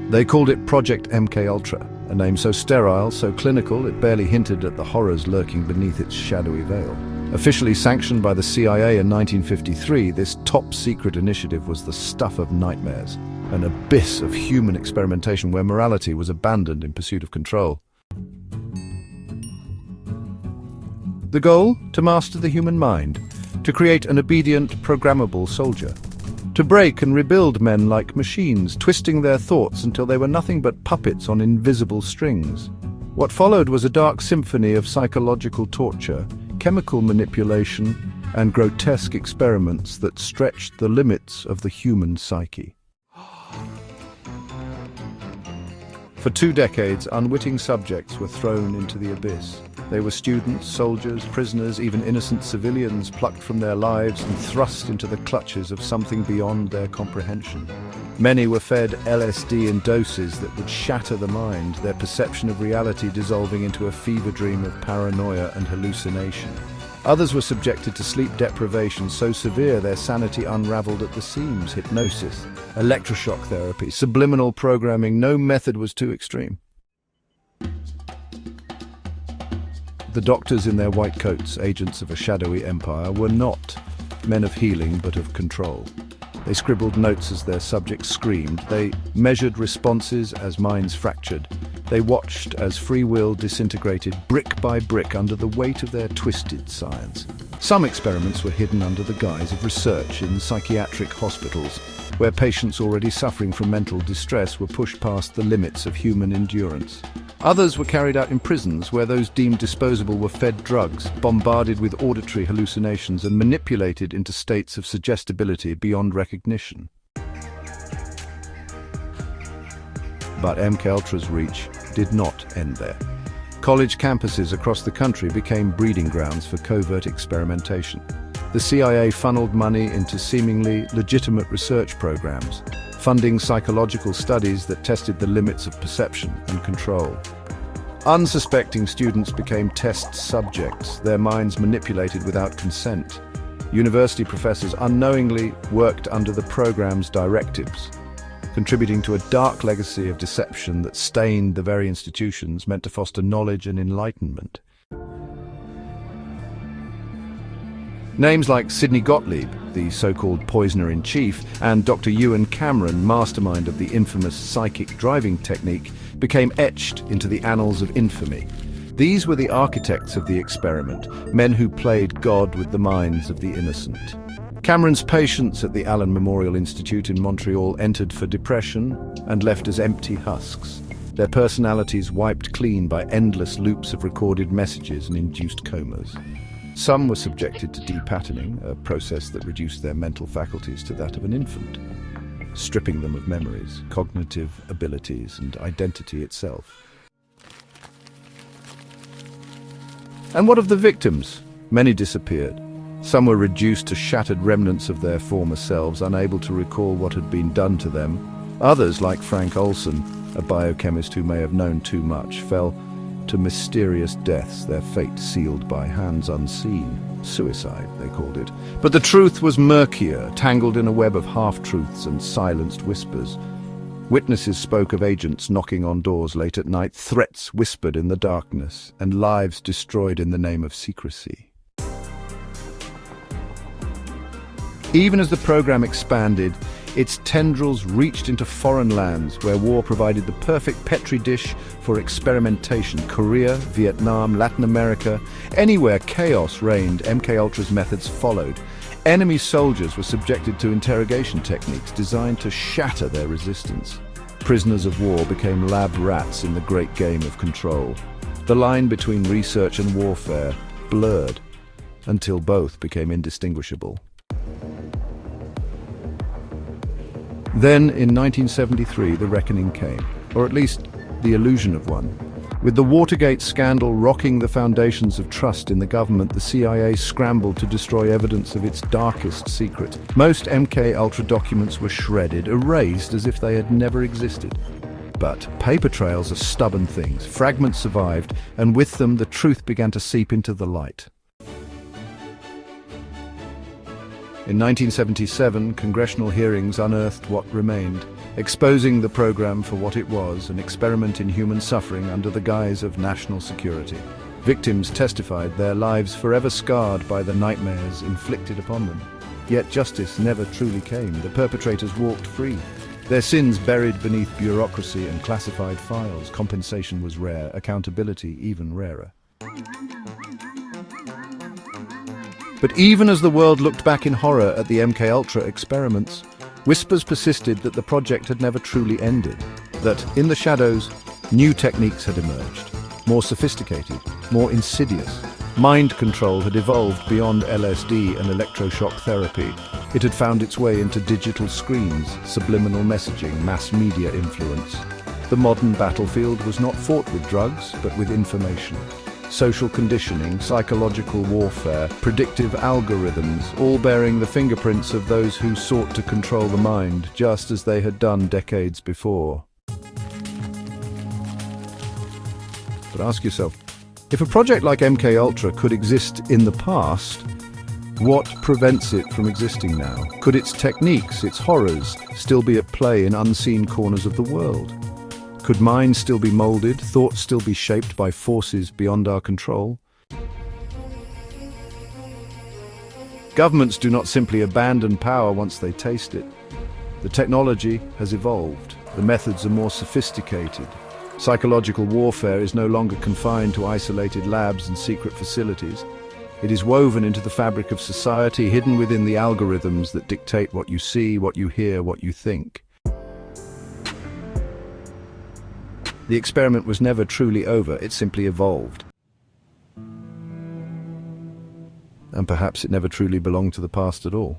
They called it Project MKUltra, a name so sterile, so clinical, it barely hinted at the horrors lurking beneath its shadowy veil. Officially sanctioned by the CIA in 1953, this top-secret initiative was the stuff of nightmares, an abyss of human experimentation where morality was abandoned in pursuit of control. The goal? To master the human mind, to create an obedient, programmable soldier, to break and rebuild men like machines, twisting their thoughts until they were nothing but puppets on invisible strings. What followed was a dark symphony of psychological torture, chemical manipulation, and grotesque experiments that stretched the limits of the human psyche. For 2 decades, unwitting subjects were thrown into the abyss. They were students, soldiers, prisoners, even innocent civilians plucked from their lives and thrust into the clutches of something beyond their comprehension. Many were fed LSD in doses that would shatter the mind, their perception of reality dissolving into a fever dream of paranoia and hallucination. Others were subjected to sleep deprivation so severe their sanity unraveled at the seams. Hypnosis, electroshock therapy, subliminal programming, no method was too extreme. The doctors in their white coats, agents of a shadowy empire, were not men of healing but of control. They scribbled notes as their subjects screamed. They measured responses as minds fractured. They watched as free will disintegrated brick by brick under the weight of their twisted science. Some experiments were hidden under the guise of research in psychiatric hospitals, where patients already suffering from mental distress were pushed past the limits of human endurance. Others were carried out in prisons where those deemed disposable were fed drugs, bombarded with auditory hallucinations and manipulated into states of suggestibility beyond recognition. But MKUltra's reach did not end there. College campuses across the country became breeding grounds for covert experimentation. The CIA funneled money into seemingly legitimate research programs, funding psychological studies that tested the limits of perception and control. Unsuspecting students became test subjects, their minds manipulated without consent. University professors unknowingly worked under the program's directives, contributing to a dark legacy of deception that stained the very institutions meant to foster knowledge and enlightenment. Names like Sidney Gottlieb, the so-called poisoner-in-chief, and Dr. Ewan Cameron, mastermind of the infamous psychic driving technique, became etched into the annals of infamy. These were the architects of the experiment, men who played God with the minds of the innocent. Cameron's patients at the Allen Memorial Institute in Montreal entered for depression and left as empty husks, their personalities wiped clean by endless loops of recorded messages and induced comas. Some were subjected to depatterning, a process that reduced their mental faculties to that of an infant, stripping them of memories, cognitive abilities, and identity itself. And what of the victims? Many disappeared. Some were reduced to shattered remnants of their former selves, unable to recall what had been done to them. Others, like Frank Olson, a biochemist who may have known too much, fell to mysterious deaths, their fate sealed by hands unseen. Suicide, they called it. But the truth was murkier, tangled in a web of half-truths and silenced whispers. Witnesses spoke of agents knocking on doors late at night, threats whispered in the darkness, and lives destroyed in the name of secrecy. Even as the program expanded, its tendrils reached into foreign lands where war provided the perfect petri dish for experimentation. Korea, Vietnam, Latin America, anywhere chaos reigned, MKUltra's methods followed. Enemy soldiers were subjected to interrogation techniques designed to shatter their resistance. Prisoners of war became lab rats in the great game of control. The line between research and warfare blurred until both became indistinguishable. Then, in 1973, the reckoning came, or at least the illusion of one. With the Watergate scandal rocking the foundations of trust in the government, the CIA scrambled to destroy evidence of its darkest secret. Most MKUltra documents were shredded, erased as if they had never existed. But paper trails are stubborn things. Fragments survived, and with them the truth began to seep into the light. In 1977, congressional hearings unearthed what remained. exposing the program for what it was, an experiment in human suffering under the guise of national security. Victims testified, their lives forever scarred by the nightmares inflicted upon them. Yet justice never truly came. The perpetrators walked free, their sins buried beneath bureaucracy and classified files. Compensation was rare, accountability even rarer. But even as the world looked back in horror at the MKUltra experiments, whispers persisted that the project had never truly ended, that in the shadows, new techniques had emerged, more sophisticated, more insidious. Mind control had evolved beyond LSD and electroshock therapy. It had found its way into digital screens, subliminal messaging, mass media influence. The modern battlefield was not fought with drugs, but with information. Social conditioning, psychological warfare, predictive algorithms, all bearing the fingerprints of those who sought to control the mind, just as they had done decades before. But ask yourself, if a project like MKUltra could exist in the past, what prevents it from existing now? Could its techniques, its horrors, still be at play in unseen corners of the world? Could minds still be molded, thoughts still be shaped by forces beyond our control? Governments do not simply abandon power once they taste it. The technology has evolved. The methods are more sophisticated. Psychological warfare is no longer confined to isolated labs and secret facilities. It is woven into the fabric of society, hidden within the algorithms that dictate what you see, what you hear, what you think. The experiment was never truly over, it simply evolved. And perhaps it never truly belonged to the past at all.